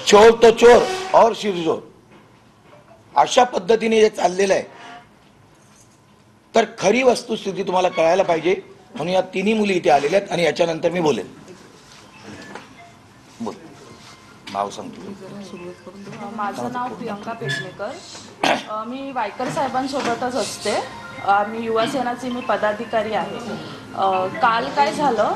चोर तो चोर और शिरजोर अशा पद्धतीने जे चाललेलं आहे, तर खरी वस्तुस्थिती तुम्हाला कळायला पाहिजे म्हणून या तिन्ही मुली इथे आलेल्या आहेत आणि याच्यानंतर मी बोलेन. बोल, नाव सांगतो. माझं नाव प्रियंका पेटणेकर. मी वायकर साहेबांसोबतच असते. मी युवासेनाची मी पदाधिकारी आहे. काल काय झालं,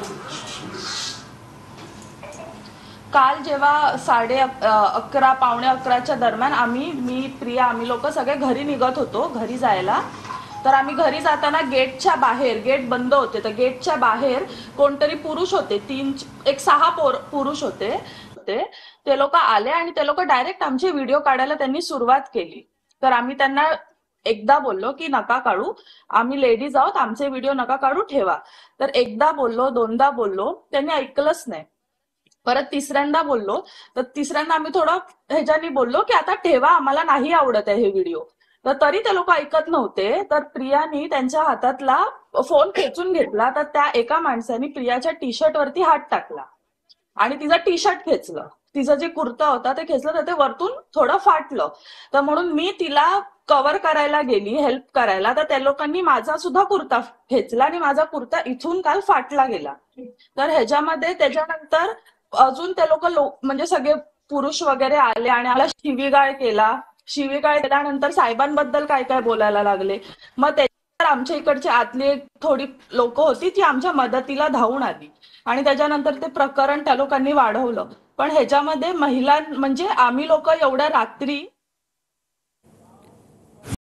काल जेव्हा 11:30 पावणे 11च्या दरम्यान मी प्रिया आम्ही लोक सगळे घरी निघत होतो घरी जायला. तर आम्ही घरी जाताना गेटच्या बाहेर, गेट बंद होते, तर गेटच्या बाहेर कोणतरी पुरुष होते, 6 पुरुष होते. ते लोक आले आणि ते लोक डायरेक्ट आमचे व्हिडिओ काढायला त्यांनी सुरुवात केली. तर आम्ही त्यांना एकदा बोललो की नका काढू, आम्ही लेडीज आहोत, आमचे व्हिडिओ नका काढू, ठेवा. तर एकदा बोललो, दोनदा बोललो, त्यांनी ऐकलंच नाही. परत तिसऱ्यांदा बोललो, तर तिसऱ्यांदा आम्ही थोडं ह्याच्यानी बोललो की आता ठेवा, आम्हाला नाही आवडत आहे हे व्हिडिओ. तर तरी ते लोक ऐकत नव्हते. तर प्रियानी त्यांच्या हातातला फोन खेचून घेतला. तर त्या एका माणसाने प्रियाच्या टी शर्ट वरती हात टाकला आणि तिचं टी शर्ट खेचलं, तिचं जे कुर्ता होता ते खेचलं, तर ते वरतून थोडं फाटलं. तर म्हणून मी तिला कव्हर करायला गेली, हेल्प करायला, तर त्या लोकांनी माझा सुद्धा कुर्ता खेचला आणि माझा कुर्ता इथून काल फाटला गेला. तर ह्याच्यामध्ये त्याच्यानंतर अजून ते लोक म्हणजे सगळे पुरुष वगैरे आले आणि आम्हाला शिवीगाळ केल्यानंतर साहेबांबद्दल काय काय बोलायला लागले. मग त्याच्यानंतर आमच्या इकडची आतली एक थोडी लोक होती ती आमच्या मदतीला धावून आली आणि त्याच्यानंतर ते प्रकरण त्या लोकांनी वाढवलं. पण ह्याच्यामध्ये महिला म्हणजे आम्ही लोक एवढ्या रात्री